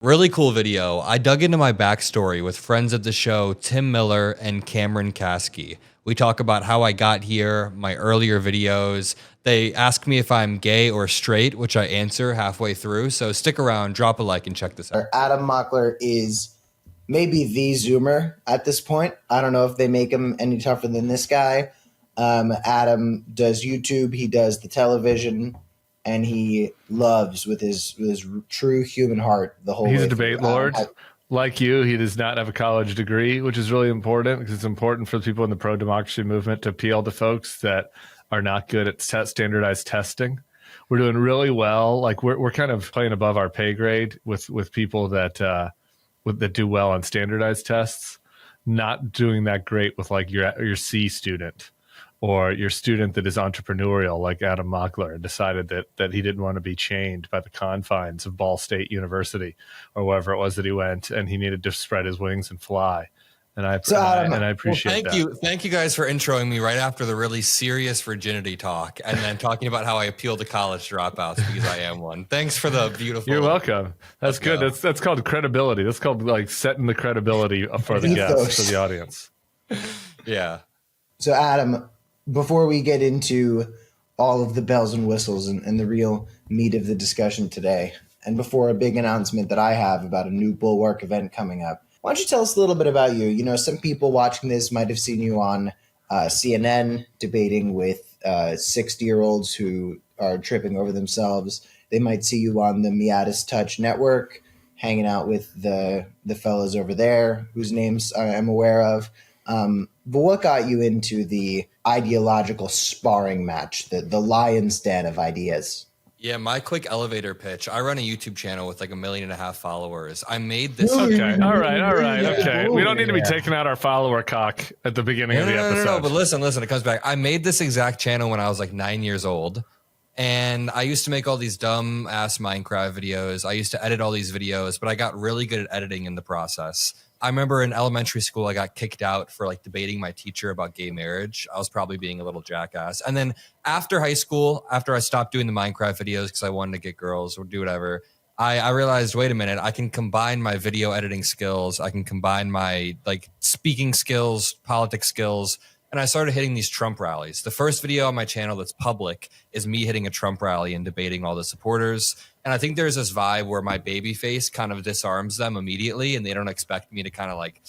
Really cool video. I dug into my backstory with friends of the show, Tim Miller and Cameron Kasky. We talk about how I got here, my earlier videos. They ask me if I'm gay or straight, which I answer halfway through. So stick around, drop a like, and check this out. Adam Mockler is maybe the Zoomer at this point. I don't know if they make him any tougher than this guy. Adam does YouTube. He does the television. And he loves with his true human heart the whole way. He's a debate lord. Like you, he does not have a college degree, which is really important because it's important for the people in the pro-democracy movement to appeal to folks that are not good at standardized testing. We're doing really well. Like we're kind of playing above our pay grade with people that that do well on standardized tests, not doing that great with like your C student. Or your student that is entrepreneurial, like Adam Mockler, and decided that he didn't want to be chained by the confines of Ball State University or wherever it was that he went, and he needed to spread his wings and fly. And I appreciate that. Thank you guys for introing me right after the really serious virginity talk, and then talking about how I appeal to college dropouts because I am one. Thanks for the beautiful. You're welcome. That's good. That's called credibility. That's called like setting the credibility for the guests, for the audience. Yeah. So Adam, before we get into all of the bells and whistles and the real meat of the discussion today, and before a big announcement that I have about a new Bulwark event coming up, why don't you tell us a little bit about you? You know, some people watching this might have seen you on CNN debating with 60-year-olds who are tripping over themselves. They might see you on the MeidasTouch Network, hanging out with the fellas over there, whose names I'm aware of. But what got you into the ideological sparring match, the lion's den of ideas? Yeah, my quick elevator pitch. I run a YouTube channel with like 1.5 million followers. I made this. Okay. All right. Okay. We don't need to be taking out our follower cock at the beginning of the episode. No. But listen. It comes back. I made this exact channel when I was like 9 years old. And I used to make all these dumb ass Minecraft videos. I used to edit all these videos, but I got really good at editing in the process. I remember in elementary school, I got kicked out for like debating my teacher about gay marriage. I was probably being a little jackass. And then after high school, after I stopped doing the Minecraft videos because I wanted to get girls or do whatever, I realized, wait a minute, I can combine my video editing skills. I can combine my like speaking skills, politics skills. And I started hitting these Trump rallies. The first video on my channel that's public is me hitting a Trump rally and debating all the supporters. And I think there's this vibe where my baby face kind of disarms them immediately, and they don't expect me to kind of like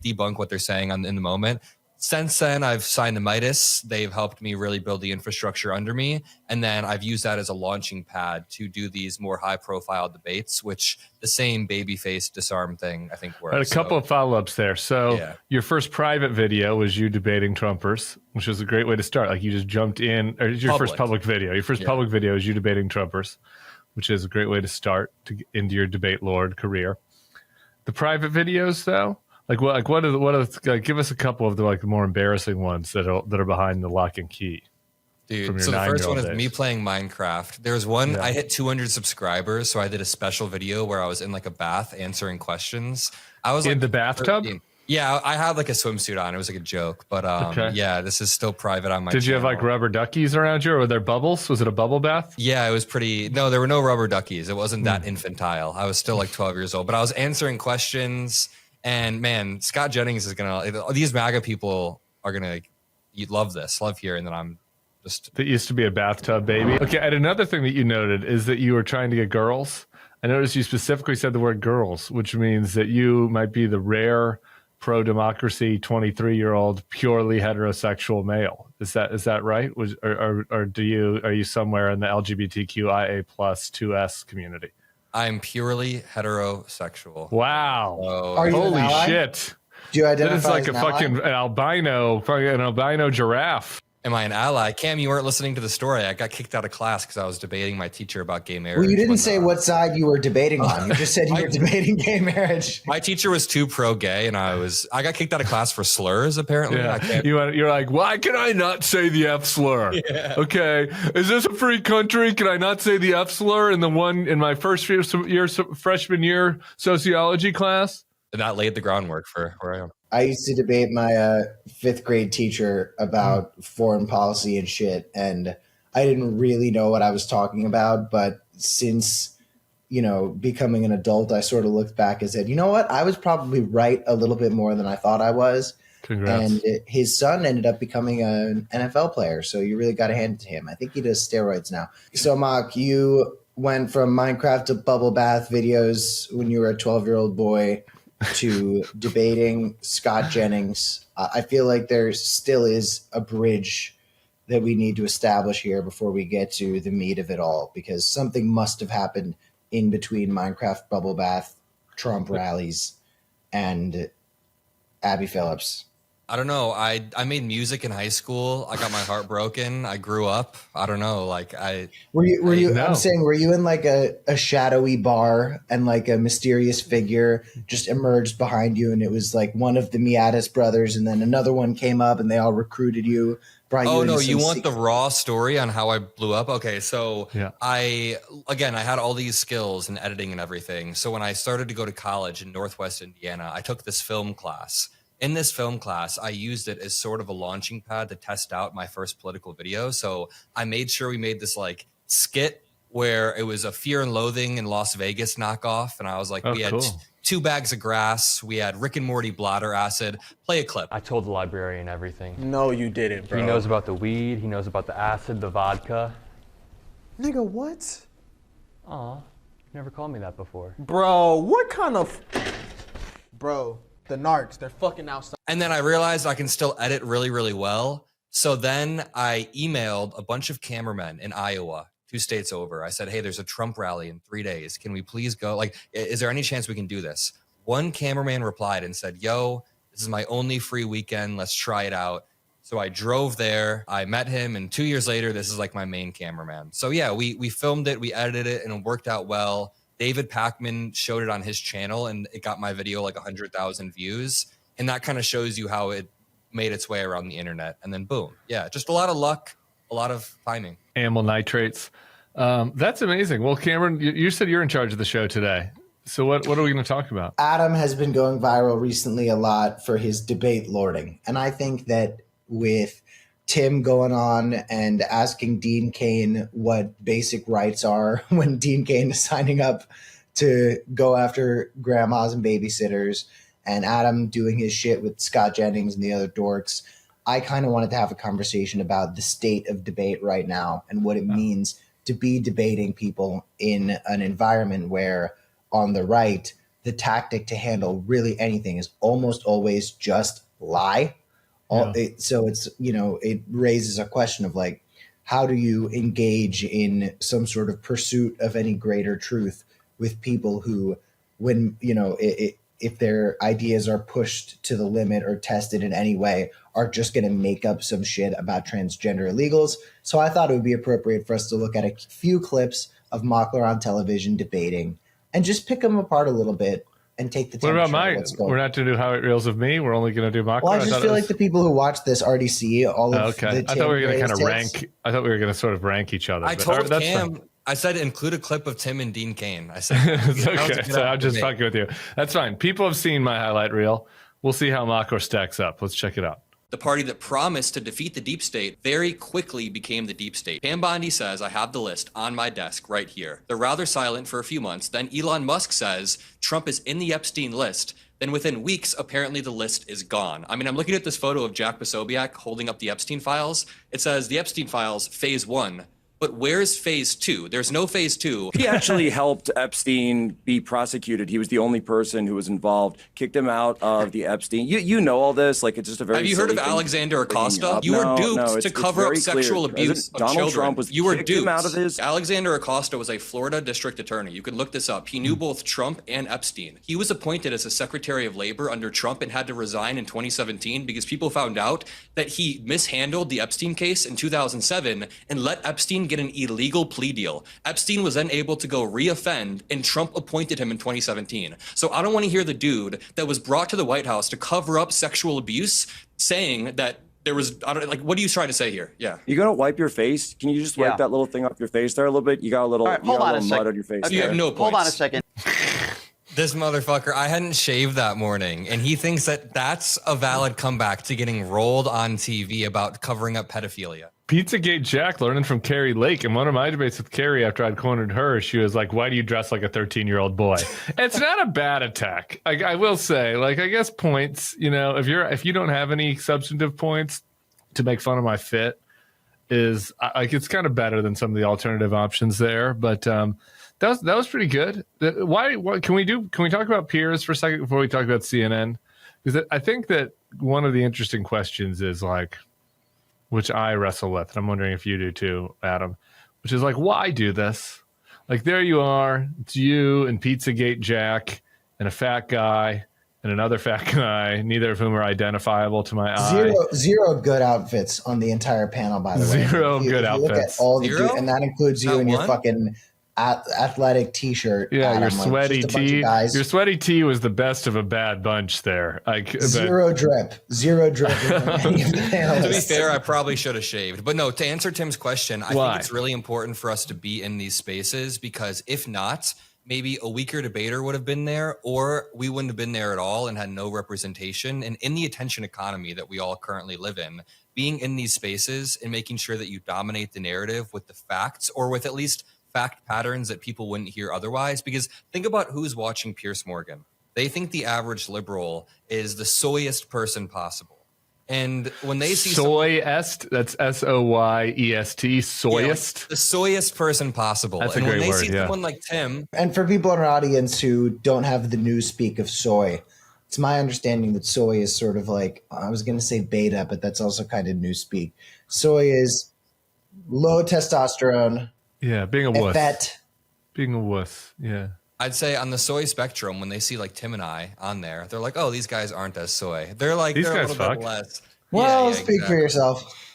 debunk what they're saying in the moment. Since then, I've signed to Meidas. They've helped me really build the infrastructure under me. And then I've used that as a launching pad to do these more high-profile debates, which the same babyface disarm thing, I think, works. Right, a couple of follow-ups there. So Your first private video was you debating Trumpers, which was a great way to start. Like you just jumped in, or your first public video. Your first public video is you debating Trumpers, which is a great way to start into your debate lord career. The private videos, though? Give us a couple of the like more embarrassing ones that are behind the lock and key. Dude, so the first one is me playing Minecraft. There was one, I hit 200 subscribers, so I did a special video where I was in like a bath answering questions. I was in the bathtub? 13. Yeah, I had like a swimsuit on. It was like a joke, but yeah, this is still private on my channel. Did you have like rubber duckies around you, or were there bubbles? Was it a bubble bath? Yeah, it was no, there were no rubber duckies. It wasn't that infantile. I was still like 12 years old, but I was answering questions. And man, Scott Jennings is these MAGA people are gonna love hearing that I'm just. That used to be a bathtub baby. Okay, and another thing that you noted is that you were trying to get girls. I noticed you specifically said the word girls, which means that you might be the rare pro-democracy 23-year-old purely heterosexual male. Is that right? Or are you somewhere in the LGBTQIA plus 2S community? I'm purely heterosexual. Wow. So, holy shit. Do you identify that is like as a fucking albino giraffe. Am I an ally? Cam, you weren't listening to the story. I got kicked out of class because I was debating my teacher about gay marriage. Well, you didn't say what side you were debating on. You just said you were debating gay marriage. My teacher was too pro-gay, and I got kicked out of class for slurs, apparently. Yeah. You're like, why can I not say the F slur? Yeah. Okay, is this a free country? Can I not say the F slur in my first year freshman year sociology class? And that laid the groundwork for where I am. I used to debate my fifth grade teacher about foreign policy and shit, and I didn't really know what I was talking about. But since becoming an adult, I sort of looked back and said, you know what? I was probably right a little bit more than I thought I was. Congrats. And his son ended up becoming an NFL player. So you really got to hand it to him. I think he does steroids now. So, Mock, you went from Minecraft to bubble bath videos when you were a 12-year-old boy to debating Scott Jennings. I feel like there still is a bridge that we need to establish here before we get to the meat of it all, because something must have happened in between Minecraft bubble bath, Trump rallies, and Abby Phillips. I don't know. I made music in high school. I got my heart broken. I grew up. I don't know. Were you No. I'm saying, were you in like a shadowy bar and like a mysterious figure just emerged behind you, and it was like one of the Miatis brothers, and then another one came up and they all recruited you? Oh no, you want the raw story on how I blew up? Okay, so Yeah. I had all these skills in editing and everything. So when I started to go to college in Northwest Indiana, I took this film class. In this film class, I used it as sort of a launching pad to test out my first political video. So I made sure we made this like skit where it was a Fear and Loathing in Las Vegas knockoff. And I was like, we had cool. 2 bags of grass. We had Rick and Morty bladder acid. Play a clip. I told the librarian everything. No, you didn't, bro. He knows about the weed, he knows about the acid, the vodka. Nigga, what? Aw, you never called me that before. Bro, what kind of... Bro, the narcs, they're fucking outside. And then I realized I can still edit really, really well. So then I emailed a bunch of cameramen in Iowa, 2 states over. I said, hey, there's a Trump rally in 3 days. Can we please go? Like, is there any chance we can do this? One cameraman replied and said, yo, this is my only free weekend. Let's try it out. So I drove there. I met him. And 2 years later, this is like my main cameraman. So yeah, we filmed it. We edited it and it worked out well. David Pacman showed it on his channel and it got my video like 100,000 views. And that kind of shows you how it made its way around the internet. And then boom. Yeah, just a lot of luck, a lot of timing. Amyl nitrates. That's amazing. Well, Cameron, you said you're in charge of the show today. So what are we going to talk about? Adam has been going viral recently a lot for his debate lording. And I think that with Tim going on and asking Dean Cain what basic rights are when Dean Cain is signing up to go after grandmas and babysitters, and Adam doing his shit with Scott Jennings and the other dorks, I kind of wanted to have a conversation about the state of debate right now and what it means to be debating people in an environment where on the right, the tactic to handle really anything is almost always just lie. So it's, it raises a question of like, how do you engage in some sort of pursuit of any greater truth with people who, when, if their ideas are pushed to the limit or tested in any way, are just going to make up some shit about transgender illegals. So I thought it would be appropriate for us to look at a few clips of Mockler on television debating and just pick them apart a little bit and take the What about temperature. mine? Let's go. We're not going to do highlight reels of me. We're only going to do Mockler. Well, I just feel like the people who watch this already see all of the I thought we were going to kind of raised hits. rank. I thought we were going to sort of rank each other. I but told that's Cam, fine. I said include a clip of Tim and Dean Cain. I said, It's that was a okay. good So I'm just idea. fucking with you. That's fine. People have seen my highlight reel. We'll see how Mockler stacks up. Let's check it out. The party that promised to defeat the deep state very quickly became the deep state. Pam Bondi says, I have the list on my desk right here. They're rather silent for a few months. Then Elon Musk says Trump is in the Epstein list. Then within weeks, apparently the list is gone. I mean, I'm looking at this photo of Jack Posobiec holding up the Epstein files. It says the Epstein files, phase 1. But where's phase 2? There's no phase 2. He actually helped Epstein be prosecuted. He was the only person who was involved, kicked him out of the Epstein. You know all this, like it's just a very. Have you heard of silly thing Alexander bringing Acosta? up. You were No, duped it's to cover up very clear. sexual abuse of Donald children. Trump was You were kicked him duped. out of his. Alexander Acosta was a Florida district attorney. You can look this up. He knew both Trump and Epstein. He was appointed as a Secretary of Labor under Trump and had to resign in 2017 because people found out that he mishandled the Epstein case in 2007 and let Epstein get an illegal plea deal. Epstein was then able to go reoffend, and Trump appointed him in 2017. So I don't want to hear the dude that was brought to the White House to cover up sexual abuse saying that there was, what are you trying to say here? Yeah. You gonna wipe your face? Can you just wipe that little thing off your face there a little bit? You got a little, All right, you got hold a on little a mud sec. on your face. Okay, You have no points. hold on a second. This motherfucker, I hadn't shaved that morning, and he thinks that that's a valid comeback to getting rolled on TV about covering up pedophilia. Pizzagate Jack learning from Carrie Lake. In one of my debates with Carrie after I'd cornered her, she was like, why do you dress like a 13-year-old boy? It's not a bad attack. I will say, like, I guess points, you know, if you don't have any substantive points to make fun of my fit is like, it's kind of better than some of the alternative options there. But that was pretty good. Why can we talk about Piers for a second before we talk about CNN? Because I think that one of the interesting questions is like, which I wrestle with, and I'm wondering if you do too, Adam, which is like, why do this? Like, there you are, it's you and Pizzagate Jack and a fat guy and another fat guy, neither of whom are identifiable to my eye. Zero good outfits on the entire panel, by the way. Zero good outfits. Look at all the and that includes you Not and your one? fucking athletic T-shirt. Yeah, Adam, your like, sweaty just a bunch of tee. guys. Your sweaty tee was the best of a bad bunch there. Like Zero drip. Zero drip. Any of the To be panelists. fair, I probably should have shaved. But no, to answer Tim's question, I Why? think it's really important for us to be in these spaces because if not, maybe a weaker debater would have been there or we wouldn't have been there at all and had no representation. And in the attention economy that we all currently live in, being in these spaces and making sure that you dominate the narrative with the facts or with at least fact patterns that people wouldn't hear otherwise. Because think about who's watching Piers Morgan. They think the average liberal is the soyest person possible. And when they see soyest, that's SOYEST, soyest. the soyest person possible. That's a and when great they word, see yeah. someone like Tim, And for people in our audience who don't have the newspeak of soy, it's my understanding that soy is sort of like, I was going to say beta, but that's also kind of newspeak. Soy is low testosterone, Yeah, being a wuss. fat. Being a wuss, yeah. I'd say on the soy spectrum, when they see like Tim and I on there, they're like, oh, these guys aren't as soy. They're like, These they're a guys little fuck. bit less. Well, Yeah, speak for exactly. yourself.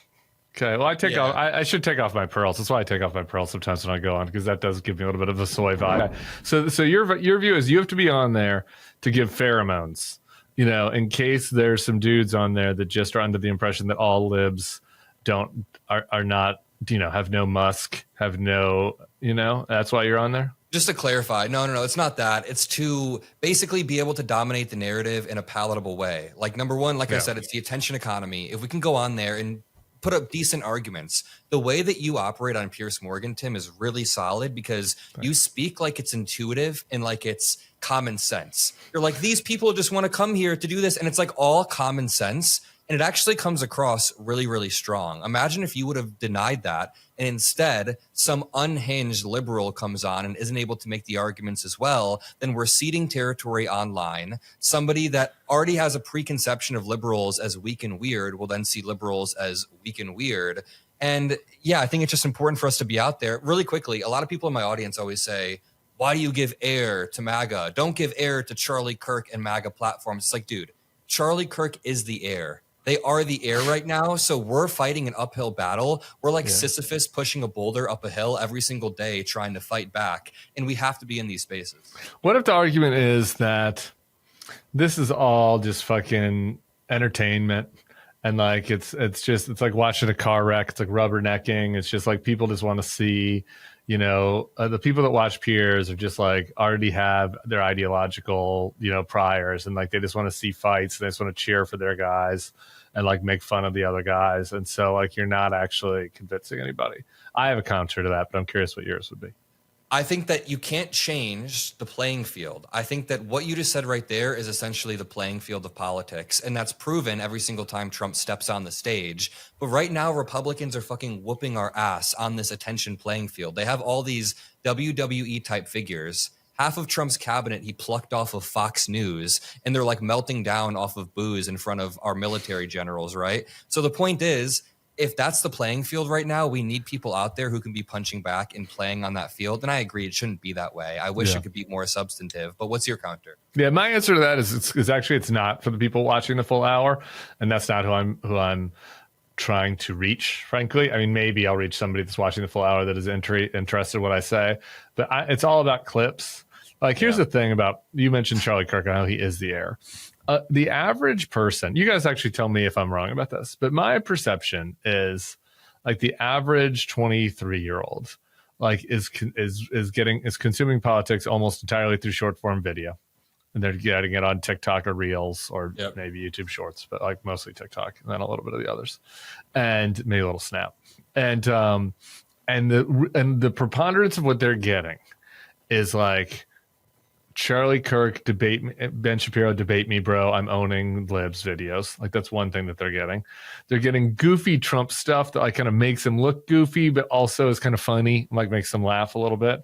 Okay, well, I take Yeah. off. I should take off my pearls. That's why I take off my pearls sometimes when I go on, because that does give me a little bit of a soy vibe. So your view is you have to be on there to give pheromones, you know, in case there's some dudes on there that just are under the impression that all libs are not, you know, have no musk, have no, you know, that's why you're on there. Just to clarify, no, it's not that. It's to basically be able to dominate the narrative in a palatable way. Like, number one, like I said, it's the attention economy. If we can go on there and put up decent arguments, the way that you operate on Piers Morgan, Tim, is really solid because you speak like it's intuitive and like it's common sense. You're like, these people just want to come here to do this. And it's like all common sense. And it actually comes across really, really strong. Imagine if you would have denied that and instead some unhinged liberal comes on and isn't able to make the arguments as well, then we're ceding territory online. Somebody that already has a preconception of liberals as weak and weird will then see liberals as weak and weird. And yeah, I think it's just important for us to be out there. Really quickly, a lot of people in my audience always say, why do you give air to MAGA? Don't give air to Charlie Kirk and MAGA platforms. It's like, dude, Charlie Kirk is the air. They are the air right now. So we're fighting an uphill battle. We're like Sisyphus pushing a boulder up a hill every single day, trying to fight back. And we have to be in these spaces. What if the argument is that this is all just fucking entertainment? And like, it's like watching a car wreck. It's like rubbernecking. It's just like people just want to see, you know, the people that watch Piers are just like already have their ideological, you know, priors. And like, they just want to see fights. They just want to cheer for their guys and like make fun of the other guys. And so like, you're not actually convincing anybody. I have a counter to that, but I'm curious what yours would be. I think that you can't change the playing field. I think that what you just said right there is essentially the playing field of politics. And that's proven every single time Trump steps on the stage. But right now, Republicans are fucking whooping our ass on this attention playing field. They have all these WWE type figures. Half of Trump's cabinet he plucked off of Fox News, and they're like melting down off of booze in front of our military generals, right? So the point is, if that's the playing field right now, we need people out there who can be punching back and playing on that field. And I agree, it shouldn't be that way. I wish it could be more substantive. But what's your counter? Yeah, my answer to that is actually it's not for the people watching the full hour, and that's not who I'm trying to reach. Frankly, I mean, maybe I'll reach somebody that's watching the full hour that is interested in what I say, but it's all about clips. Like, here's the thing about, you mentioned Charlie Kirk and how he is the air. The average person, you guys actually tell me if I'm wrong about this, but my perception is like the average 23-year-old like is consuming politics almost entirely through short form video. and they're getting it on TikTok or Reels or Yep. maybe YouTube Shorts, but like mostly TikTok and then a little bit of the others, and maybe a little Snap. And the preponderance of what they're getting is like Charlie Kirk debate me, Ben Shapiro debate me, bro. I'm owning libs videos. Like that's one thing that they're getting. They're getting goofy Trump stuff that like kind of makes him look goofy, but also is kind of funny, like makes them laugh a little bit.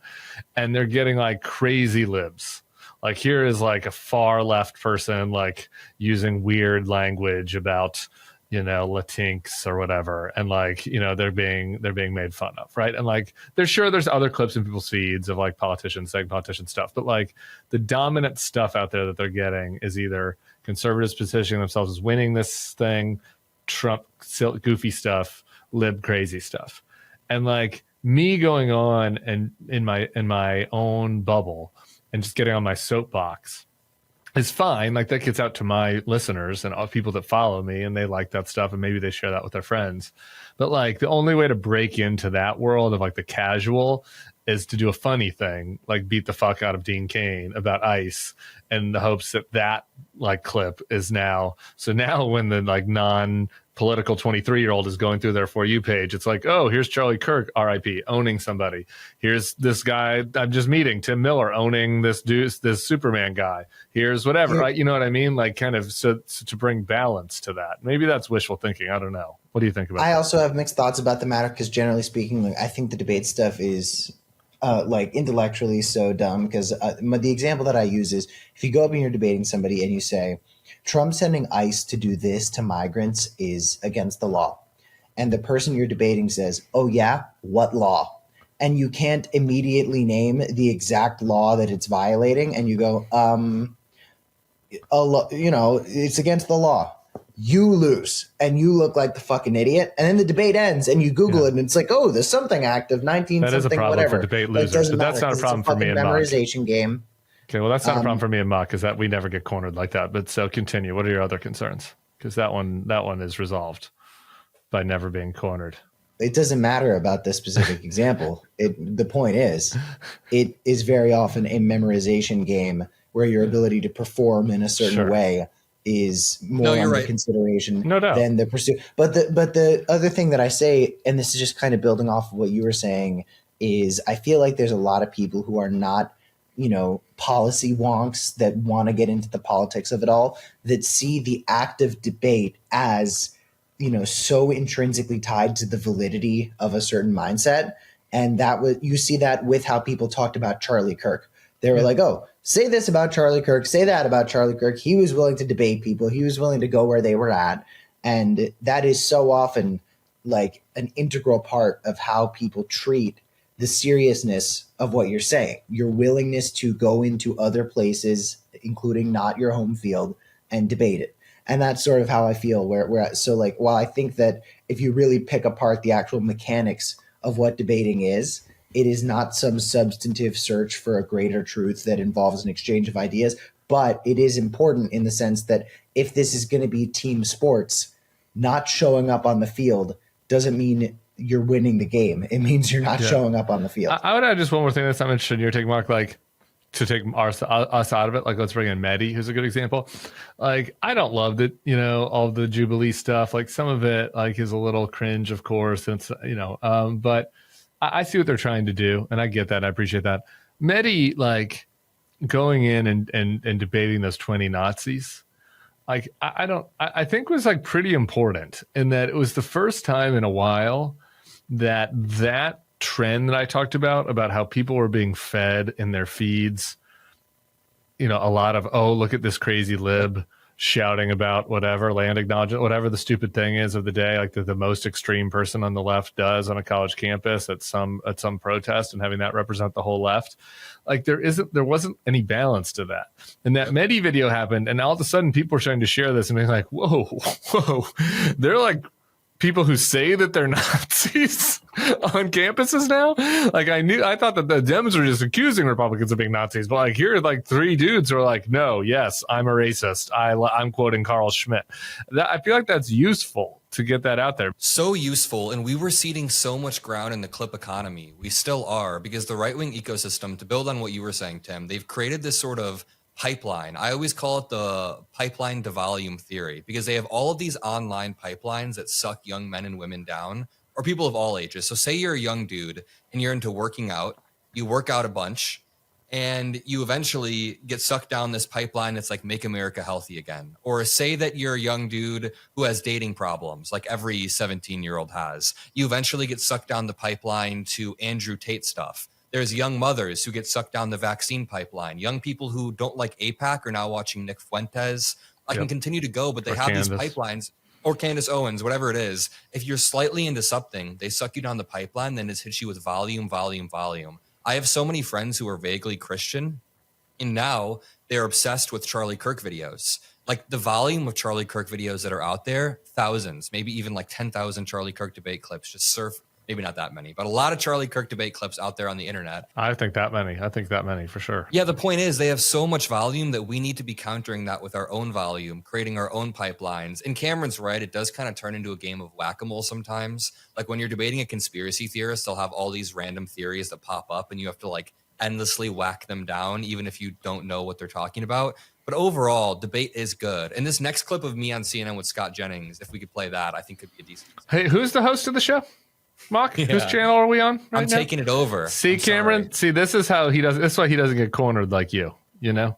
And they're getting like crazy libs. Like here is like a far left person like using weird language about, you know, Latinx or whatever, and like, you know, they're being made fun of, right? And like there's other clips in people's feeds of like politicians saying politician stuff, but like the dominant stuff out there that they're getting is either conservatives positioning themselves as winning this thing, Trump goofy stuff, lib crazy stuff. And like me going on and in my own bubble and just getting on my soapbox is fine. Like that gets out to my listeners and all people that follow me, and they like that stuff, and maybe they share that with their friends. But like the only way to break into that world of like the casual is to do a funny thing, like beat the fuck out of Dean Cain about ICE, in the hopes that like clip is now. So now when the like non-political 23-year-old is going through their For You page, it's like, oh, here's Charlie Kirk, RIP, owning somebody. Here's this guy I'm just meeting, Tim Miller, owning this Superman guy. Here's whatever, right? You know what I mean? Like kind of so to bring balance to that. Maybe that's wishful thinking. I don't know. What do you think about that? I also have mixed thoughts about the matter because generally speaking, like, I think the debate stuff is like intellectually so dumb because the example that I use is if you go up and you're debating somebody and you say, Trump sending ICE to do this to migrants is against the law. And the person you're debating says, oh yeah, what law? And you can't immediately name the exact law that it's violating. And you go, it's against the law. You lose and you look like the fucking idiot. And then the debate ends and you Google it and it's like, oh, the Something Act of 19 that something, is a problem whatever. for debate losers, but that's not a problem for me and Mock. Memorization game. Okay, well, that's not a problem for me and Mock, is that we never get cornered like that. But so continue. What are your other concerns? Because that one is resolved by never being cornered. It doesn't matter about this specific example. The point is, it is very often a memorization game where your ability to perform in a certain way is more under consideration than the pursuit. But the other thing that I say, and this is just kind of building off of what you were saying, is I feel like there's a lot of people who are not, policy wonks that want to get into the politics of it all, that see the act of debate as, so intrinsically tied to the validity of a certain mindset. And you see that with how people talked about Charlie Kirk. They were like, oh, say this about Charlie Kirk, say that about Charlie Kirk. He was willing to debate people. He was willing to go where they were at. And that is so often like an integral part of how people treat the seriousness of what you're saying, your willingness to go into other places, including not your home field, and debate it. And that's sort of how I feel so like, while I think that if you really pick apart the actual mechanics of what debating is, it is not some substantive search for a greater truth that involves an exchange of ideas, but it is important in the sense that if this is going to be team sports, not showing up on the field doesn't mean you're winning the game. It means you're not showing up on the field. I would add just one more thing that's not interested in your take, Mark, like to take us out of it. Like let's bring in Mehdi, who's a good example. Like I don't love that, all the Jubilee stuff. Like some of it like is a little cringe, of course. And but I see what they're trying to do, and I get that. I appreciate that. Mehdi, like going in and debating those 20 Nazis, like I think was like pretty important in that it was the first time in a while that trend that I talked about how people were being fed in their feeds, a lot of, oh, look at this crazy lib shouting about whatever, land acknowledgement, whatever the stupid thing is of the day, like the most extreme person on the left does on a college campus at some protest, and having that represent the whole left. Like there wasn't any balance to that. And that Mehdi video happened, and all of a sudden people were starting to share this and being like, whoa, they're like people who say that they're Nazis on campuses now. Like I thought that the Dems were just accusing Republicans of being Nazis, but like here are like three dudes who are like, no, yes, I'm a racist. I'm quoting Carl Schmitt. I feel like that's useful to get that out there. So useful. And we were ceding so much ground in the clip economy. We still are, because the right-wing ecosystem, to build on what you were saying, Tim, they've created this sort of pipeline. I always call it the pipeline to volume theory, because they have all of these online pipelines that suck young men and women down, or people of all ages. So say you're a young dude and you're into working out, you work out a bunch, and you eventually get sucked down this pipeline that's like Make America Healthy Again. Or say that you're a young dude who has dating problems, like every 17-year-old has. You eventually get sucked down the pipeline to Andrew Tate stuff. There's young mothers who get sucked down the vaccine pipeline. Young people who don't like APAC are now watching Nick Fuentes. I can continue to go, but they have these pipelines. Or Candace Owens, whatever it is. If you're slightly into something, they suck you down the pipeline, then it hits you with volume, volume, volume. I have so many friends who are vaguely Christian, and now they're obsessed with Charlie Kirk videos. Like the volume of Charlie Kirk videos that are out there, thousands, maybe even like 10,000 Charlie Kirk debate clips just surf. Maybe not that many, but a lot of Charlie Kirk debate clips out there on the internet. I think that many for sure. Yeah, the point is they have so much volume that we need to be countering that with our own volume, creating our own pipelines. And Cameron's right. It does kind of turn into a game of whack-a-mole sometimes. Like when you're debating a conspiracy theorist, they'll have all these random theories that pop up and you have to like endlessly whack them down, even if you don't know what they're talking about. But overall, debate is good. And this next clip of me on CNN with Scott Jennings, if we could play that, I think could be a decent. Hey, who's the host of the show? Mock, whose channel are we on right I'm now? taking it over. See, Cameron, see, this is how he does. This is why he doesn't get cornered like you know?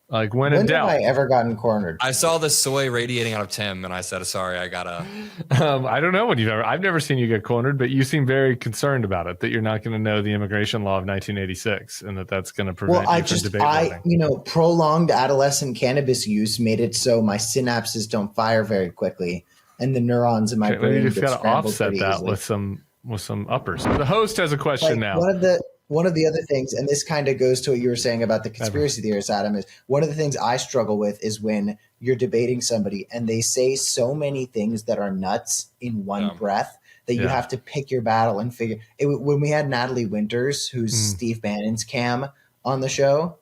Like when in doubt. When have I ever gotten cornered? I saw the soy radiating out of Tim, and I said, sorry, I gotta. I don't know when I've never seen you get cornered, but you seem very concerned about it, that you're not going to know the immigration law of 1986 and that's going to prevent you from debate voting. Prolonged adolescent cannabis use made it so my synapses don't fire very quickly. And the neurons in my brain you just got to offset that easily. with some uppers. The host has a question now. One of the other things, and this kind of goes to what you were saying about the conspiracy theorists, Adam, is one of the things I struggle with is when you're debating somebody and they say so many things that are nuts in one breath that you have to pick your battle and figure. When we had Natalie Winters, who's Steve Bannon's cam on the show,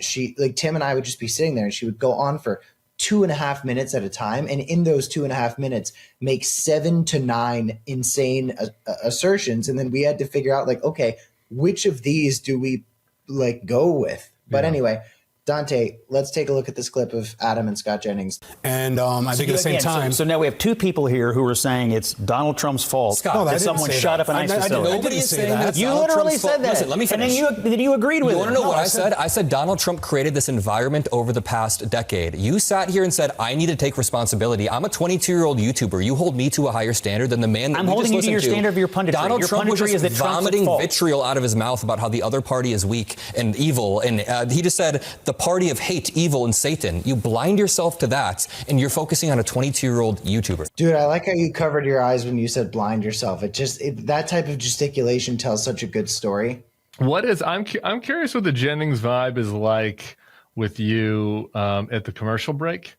she like Tim and I would just be sitting there and she would go on for 2.5 minutes at a time, and in those 2.5 minutes make 7 to 9 insane assertions, and then we had to figure out like, okay, which of these do we like go with? But anyway, Dante, let's take a look at this clip of Adam and Scott Jennings. And I think at the same time. So now we have two people here who are saying it's Donald Trump's fault that someone shot up an ICE facility. Nobody is saying that. You literally said that. Listen, let me finish. And then you agreed with it. You want to know what I said? I said Donald Trump created this environment over the past decade. You sat here and said, I need to take responsibility. I'm a 22-year-old YouTuber. You hold me to a higher standard than the man that I'm we holding just you to your listened standard of your punditry. Donald your Trump was punditry just is that vomiting Trump's vitriol out of his mouth about how the other party is weak and evil. And he just said the party of hate, evil, and Satan. You blind yourself to that, and you're focusing on a 22-year-old YouTuber. Dude, I like how you covered your eyes when you said blind yourself. That type of gesticulation tells such a good story. I'm curious what the Jennings vibe is like with you at the commercial break.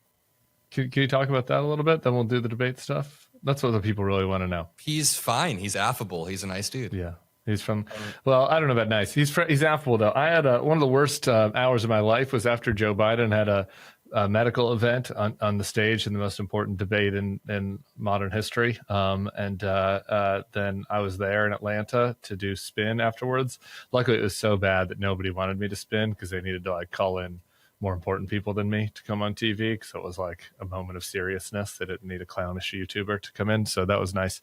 Can you talk about that a little bit? Then we'll do the debate stuff. That's what the people really want to know. He's fine. He's affable. He's a nice dude. Yeah. He's from, well, I don't know about nice. He's affable, though. I had one of the worst hours of my life was after Joe Biden had a medical event on the stage in the most important debate in modern history. And then I was there in Atlanta to do spin afterwards. Luckily, it was so bad that nobody wanted me to spin because they needed to like call in more important people than me to come on TV. So it was like a moment of seriousness. They didn't need a clownish YouTuber to come in. So that was nice.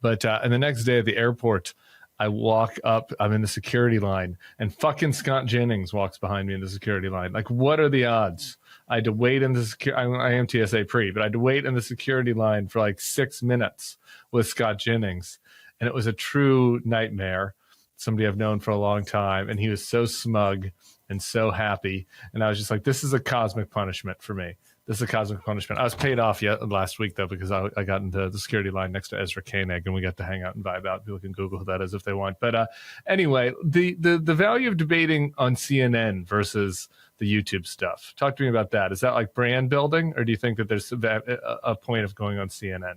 But and the next day at the airport, I walk up, I'm in the security line, and fucking Scott Jennings walks behind me in the security line. Like, what are the odds? I had to wait in the I am TSA pre, but I had to wait in the security line for like 6 minutes with Scott Jennings. And it was a true nightmare. Somebody I've known for a long time. And he was so smug and so happy. And I was just like, this is a cosmic punishment for me. This is a cosmic punishment. I was paid off last week, though, because I got into the security line next to Ezra Koenig, and we got to hang out and vibe out. People can Google who that is if they want. But anyway, the value of debating on CNN versus the YouTube stuff. Talk to me about that. Is that like brand building, or do you think that there's a point of going on CNN?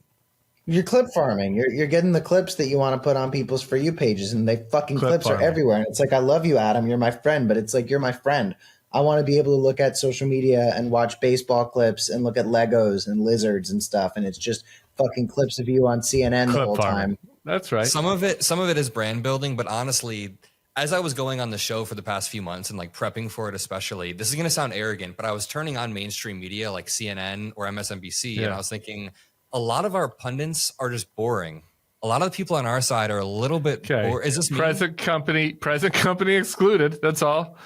You're clip farming. You're getting the clips that you want to put on people's For You pages, and clips are everywhere. And it's like, I love you, Adam. You're my friend, but it's like, you're my friend. I want to be able to look at social media and watch baseball clips and look at Legos and lizards and stuff. And it's just fucking clips of you on CNN the whole time. That's right. Some of it is brand building, but honestly, as I was going on the show for the past few months and like prepping for it, especially, this is going to sound arrogant, but I was turning on mainstream media like CNN or MSNBC, and I was thinking a lot of our pundits are just boring. A lot of the people on our side are a little bit bored. Is this me? Present company excluded? That's all.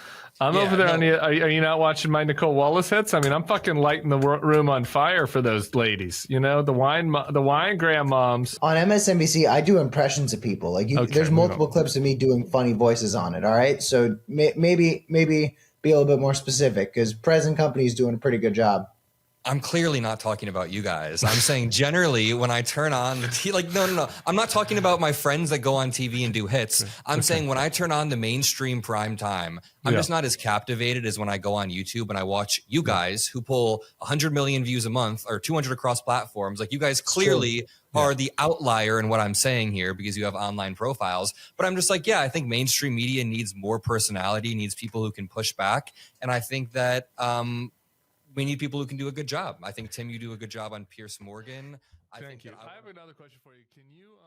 I'm over there on the. Are you not watching my Nicole Wallace hits? I mean, I'm fucking lighting the room on fire for those ladies. You know, the wine grandmoms. On MSNBC, I do impressions of people. Like, there's multiple clips of me doing funny voices on it. All right, so maybe be a little bit more specific, because present company is doing a pretty good job. I'm clearly not talking about you guys. I'm saying generally when I turn on the TV, like, no. I'm not talking about my friends that go on TV and do hits. I'm saying when I turn on the mainstream prime time, I'm just not as captivated as when I go on YouTube and I watch you guys who pull 100 million views a month or 200 across platforms. Like, you guys clearly are the outlier in what I'm saying here because you have online profiles. But I'm just like, I think mainstream media needs more personality, needs people who can push back. And I think that, we need people who can do a good job. I think, Tim, you do a good job on Pierce Morgan. Thank you. I have another question for you. Can you